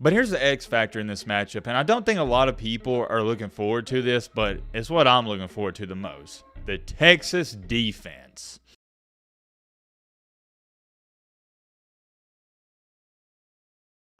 But here's the X factor in this matchup, and I don't think a lot of people are looking forward to this, but it's what I'm looking forward to the most. The Texas defense.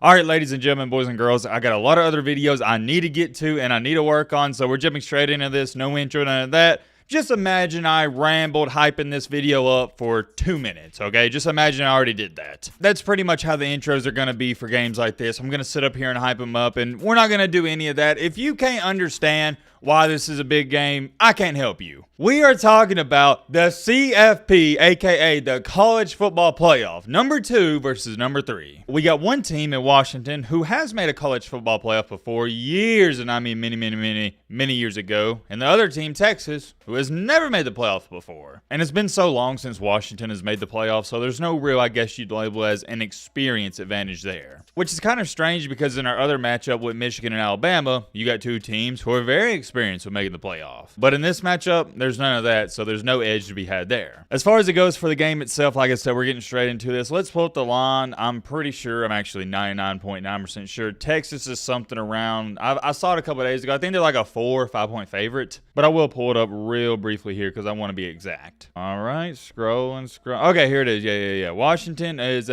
All right, ladies and gentlemen, boys and girls, I got a lot of other videos I need to get to and I need to work on, so we're jumping straight into this. No intro, none of that. Just imagine I rambled hyping this video up for 2 minutes, okay? Just imagine I already did that. That's pretty much how the intros are going to be for games like this. I'm going to sit up here and hype them up, and we're not going to do any of that. If you can't understand why this is a big game, I can't help you. We are talking about the CFP, aka the College Football Playoff, number 2 versus number 3. We got one team in Washington who has made a college football playoff before years, and I mean many years ago, and the other team, Texas, who has never made the playoffs before. And it's been so long since Washington has made the playoffs, so there's no real, I guess you'd label as an experience advantage there. Which is kind of strange because in our other matchup with Michigan and Alabama, you got two teams who are very experienced with making the playoff. But in this matchup, there's none of that, so there's no edge to be had there. As far as it goes for the game itself, like I said, we're getting straight into this. Let's pull up the line. I'm pretty sure, I'm actually 99.9% sure, Texas is something around, I saw it a couple of days ago. I think they're like a 4 or 5-point favorite, but I will pull it up real briefly here because I want to be exact. All right, scroll. Okay, here it is. Yeah. Washington is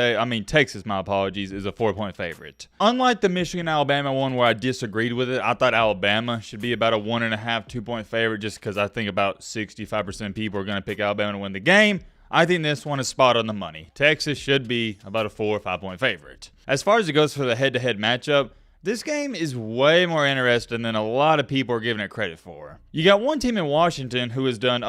Texas, my apologies, is a 4-point favorite. Unlike the Michigan-Alabama one where I disagreed with it, I thought Alabama should be about a 1.5, 2-point favorite just because I think about 65% of people are going to pick Alabama to win the game. I think this one is spot on the money. Texas should be about a 4 or 5-point favorite. As far as it goes for the head-to-head matchup, this game is way more interesting than a lot of people are giving it credit for. You got one team in Washington who has done,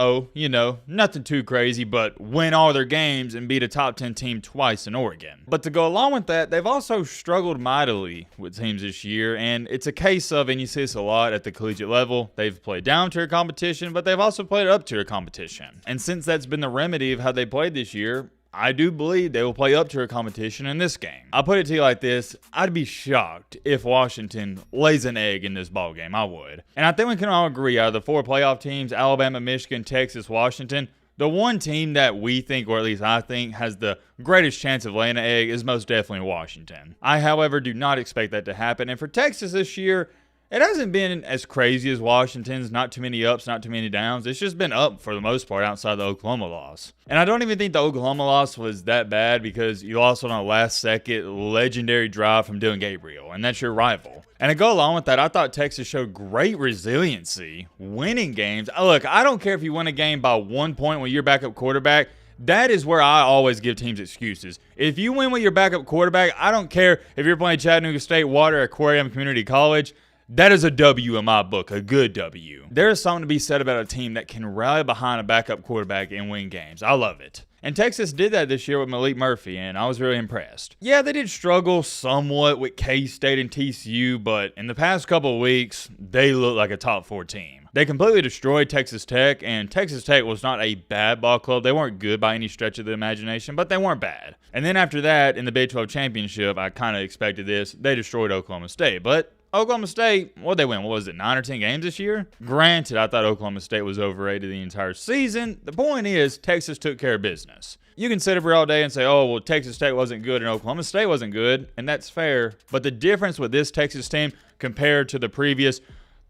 nothing too crazy, but win all their games and beat a top 10 team twice in Oregon. But to go along with that, they've also struggled mightily with teams this year, and it's a case of, and you see this a lot at the collegiate level, they've played down-tier competition, but they've also played up-tier competition. And since that's been the remedy of how they played this year, I do believe they will play up to a competition in this game. I'll put it to you like this. I'd be shocked if Washington lays an egg in this ball game. I would. And I think we can all agree out of the 4 playoff teams, Alabama, Michigan, Texas, Washington, the one team that we think, or at least I think, has the greatest chance of laying an egg is most definitely Washington. I, however, do not expect that to happen. And for Texas this year, it hasn't been as crazy as Washington's, not too many ups, not too many downs. It's just been up for the most part outside the Oklahoma loss. And I don't even think the Oklahoma loss was that bad because you lost on a last-second legendary drive from Dylan Gabriel, and that's your rival. And to go along with that, I thought Texas showed great resiliency, winning games. Look, I don't care if you win a game by 1 point with your backup quarterback. That is where I always give teams excuses. If you win with your backup quarterback, I don't care if you're playing Chattanooga State, Water, Aquarium Community College. That is a W in my book, a good W. There is something to be said about a team that can rally behind a backup quarterback and win games. I love it. And Texas did that this year with Malik Murphy, and I was really impressed. Yeah, they did struggle somewhat with K-State and TCU, but in the past couple of weeks, they look like a top 4 team. They completely destroyed Texas Tech, and Texas Tech was not a bad ball club. They weren't good by any stretch of the imagination, but they weren't bad. And then after that, in the Big 12 championship, I kind of expected this. They destroyed Oklahoma State, but Oklahoma State, what'd they win? What was it, 9 or 10 games this year? Granted, I thought Oklahoma State was overrated the entire season. The point is, Texas took care of business. You can sit up here all day and say, oh, well, Texas State wasn't good and Oklahoma State wasn't good, and that's fair. But the difference with this Texas team compared to the previous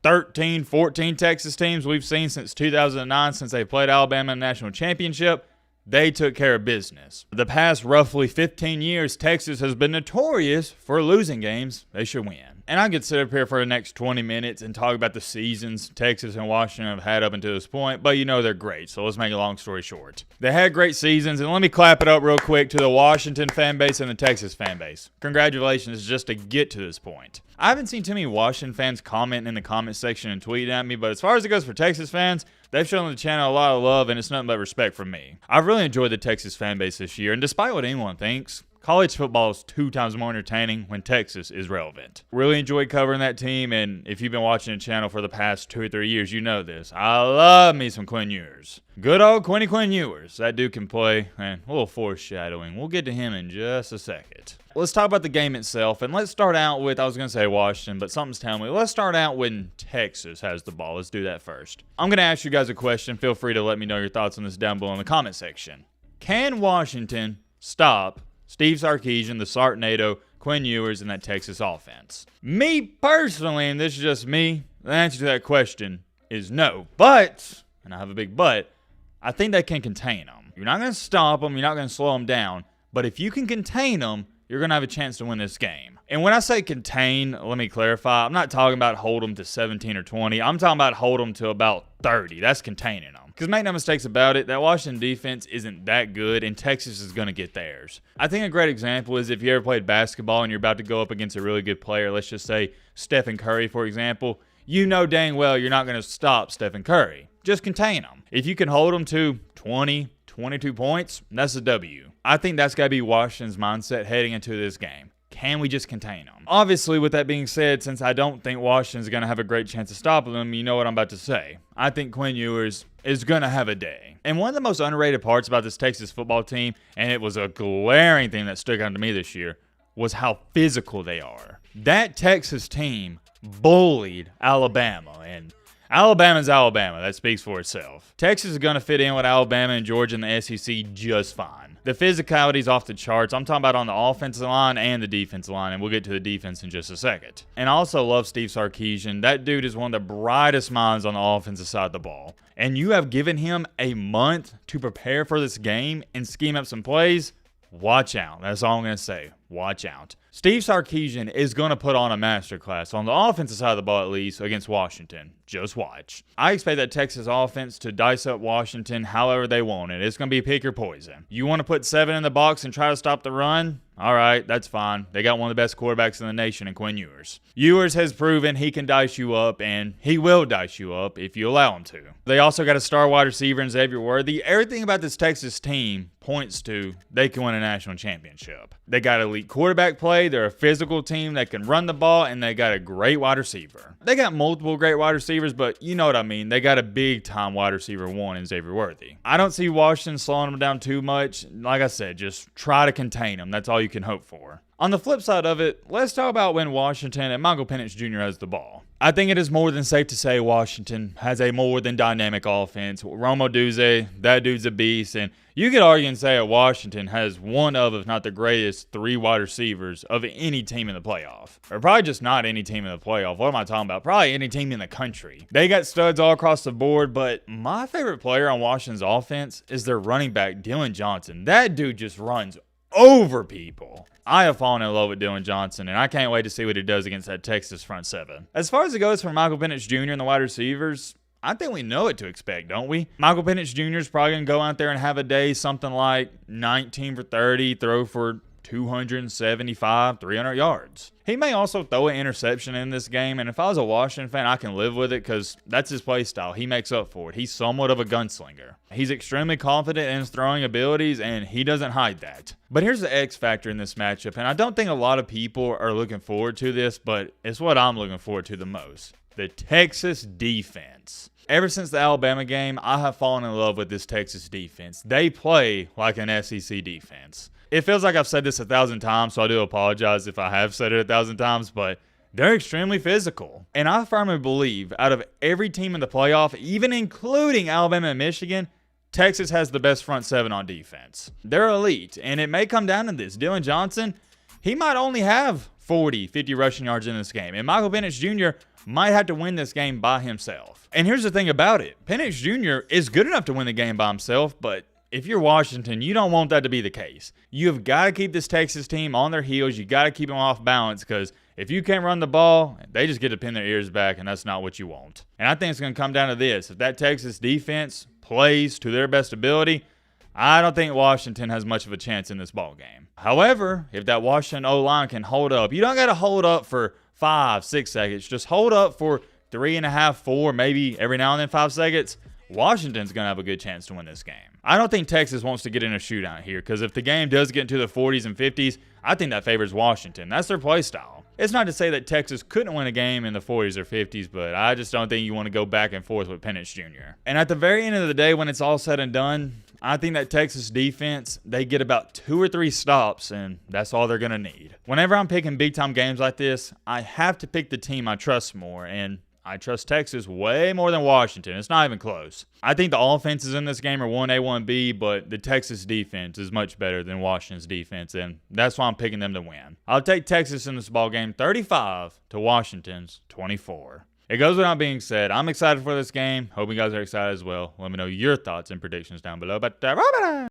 13, 14 Texas teams we've seen since 2009, since they played Alabama in the national championship, they took care of business. The past roughly 15 years, Texas has been notorious for losing games they should win. And I could sit up here for the next 20 minutes and talk about the seasons Texas and Washington have had up until this point, but you know they're great, so let's make a long story short. They had great seasons, and let me clap it up real quick to the Washington fan base and the Texas fan base. Congratulations just to get to this point. I haven't seen too many Washington fans comment in the comment section and tweet at me, but as far as it goes for Texas fans, they've shown the channel a lot of love, and it's nothing but respect from me. I've really enjoyed the Texas fan base this year, and despite what anyone thinks, college football is 2 times more entertaining when Texas is relevant. Really enjoyed covering that team, and if you've been watching the channel for the past 2 or 3 years, you know this. I love me some Quinn Ewers. Good old Quinn Ewers. That dude can play, and a little foreshadowing. We'll get to him in just a second. Let's talk about the game itself, and let's start out with, I was going to say Washington, but something's telling me, let's start out when Texas has the ball. Let's do that first. I'm going to ask you guys a question. Feel free to let me know your thoughts on this down below in the comment section. Can Washington stop Steve Sarkisian, the Sartnado, Quinn Ewers, and that Texas offense? Me personally, and this is just me, the answer to that question is no. But, and I have a big but, I think they can contain them. You're not going to stop them. You're not going to slow them down. But if you can contain them, you're going to have a chance to win this game. And when I say contain, let me clarify. I'm not talking about hold them to 17 or 20. I'm talking about hold them to about 30. That's containing them. Because make no mistakes about it, that Washington defense isn't that good, and Texas is going to get theirs. I think a great example is if you ever played basketball and you're about to go up against a really good player, let's just say Stephen Curry, for example, you know dang well you're not going to stop Stephen Curry. Just contain them. If you can hold them to 20, 22 points, that's a W. I think that's got to be Washington's mindset heading into this game. Can we just contain them? Obviously, with that being said, since I don't think Washington's going to have a great chance of stopping them, you know what I'm about to say. I think Quinn Ewers is going to have a day. And one of the most underrated parts about this Texas football team, and it was a glaring thing that stuck out to me this year, was how physical they are. That Texas team bullied Alabama, and Alabama's Alabama. That speaks for itself. Texas is going to fit in with Alabama and Georgia in the SEC just fine. The physicality's off the charts. I'm talking about on the offensive line and the defensive line, and we'll get to the defense in just a second. And I also love Steve Sarkisian. That dude is one of the brightest minds on the offensive side of the ball. And you have given him a month to prepare for this game and scheme up some plays. Watch out. That's all I'm going to say. Watch out. Steve Sarkisian is going to put on a masterclass on the offensive side of the ball, at least, against Washington. Just watch. I expect that Texas offense to dice up Washington however they want it. It's going to be pick your poison. You want to put 7 in the box and try to stop the run? All right, that's fine. They got one of the best quarterbacks in the nation in Quinn Ewers. Ewers has proven he can dice you up, and he will dice you up if you allow him to. They also got a star wide receiver in Xavier Worthy. Everything about this Texas team points to they can win a national championship. They got elite quarterback play. They're a physical team that can run the ball, and they got a great wide receiver. They got multiple great wide receivers, but you know what I mean. They got a big-time wide receiver one in Xavier Worthy. I don't see Washington slowing them down too much. Like I said, just try to contain them. That's all you can hope for. On the flip side of it, let's talk about when Washington and Michael Penix Jr. has the ball. I think it is more than safe to say Washington has a more than dynamic offense. Rome Odunze, that dude's a beast, and you could argue and say that Washington has one of, if not the greatest, 3 wide receivers of any team in the playoff. Or probably just not any team in the playoff. What am I talking about? Probably any team in the country. They got studs all across the board, but my favorite player on Washington's offense is their running back, Dylan Johnson. That dude just runs over people. I have fallen in love with Dylan Johnson, and I can't wait to see what he does against that Texas front 7. As far as it goes for Michael Penix Jr. and the wide receivers, I think we know what to expect, don't we? Michael Penix Jr. is probably going to go out there and have a day something like 19 for 30, throw for 275, 300 yards. He may also throw an interception in this game, and if I was a Washington fan, I can live with it because that's his play style. He makes up for it. He's somewhat of a gunslinger. He's extremely confident in his throwing abilities, and he doesn't hide that. But here's the X factor in this matchup, and I don't think a lot of people are looking forward to this, but it's what I'm looking forward to the most. The Texas defense. Ever since the Alabama game, I have fallen in love with this Texas defense. They play like an SEC defense. It feels like I've said this 1,000 times, so I do apologize if I have said it 1,000 times, but they're extremely physical. And I firmly believe out of every team in the playoff, even including Alabama and Michigan, Texas has the best front 7 on defense. They're elite, and it may come down to this. Dylan Johnson, he might only have 40, 50 rushing yards in this game, and Michael Penix Jr. might have to win this game by himself. And here's the thing about it. Penix Jr. is good enough to win the game by himself, but if you're Washington, you don't want that to be the case. You've got to keep this Texas team on their heels. You got to keep them off balance because if you can't run the ball, they just get to pin their ears back, and that's not what you want. And I think it's going to come down to this. If that Texas defense plays to their best ability, I don't think Washington has much of a chance in this ball game. However, if that Washington O-line can hold up, you don't got to hold up for 5, 6 seconds. Just hold up for 3.5, 4, maybe every now and then 5 seconds. Washington's going to have a good chance to win this game. I don't think Texas wants to get in a shootout here because if the game does get into the 40s and 50s, I think that favors Washington. That's their play style. It's not to say that Texas couldn't win a game in the 40s or 50s, but I just don't think you want to go back and forth with Penix Jr. And at the very end of the day, when it's all said and done, I think that Texas defense, they get about 2 or 3 stops, and that's all they're going to need. Whenever I'm picking big-time games like this, I have to pick the team I trust more, and I trust Texas way more than Washington. It's not even close. I think the offenses in this game are 1A, 1B, but the Texas defense is much better than Washington's defense, and that's why I'm picking them to win. I'll take Texas in this ball game 35 to Washington's 24. It goes without being said, I'm excited for this game. Hope you guys are excited as well. Let me know your thoughts and predictions down below. But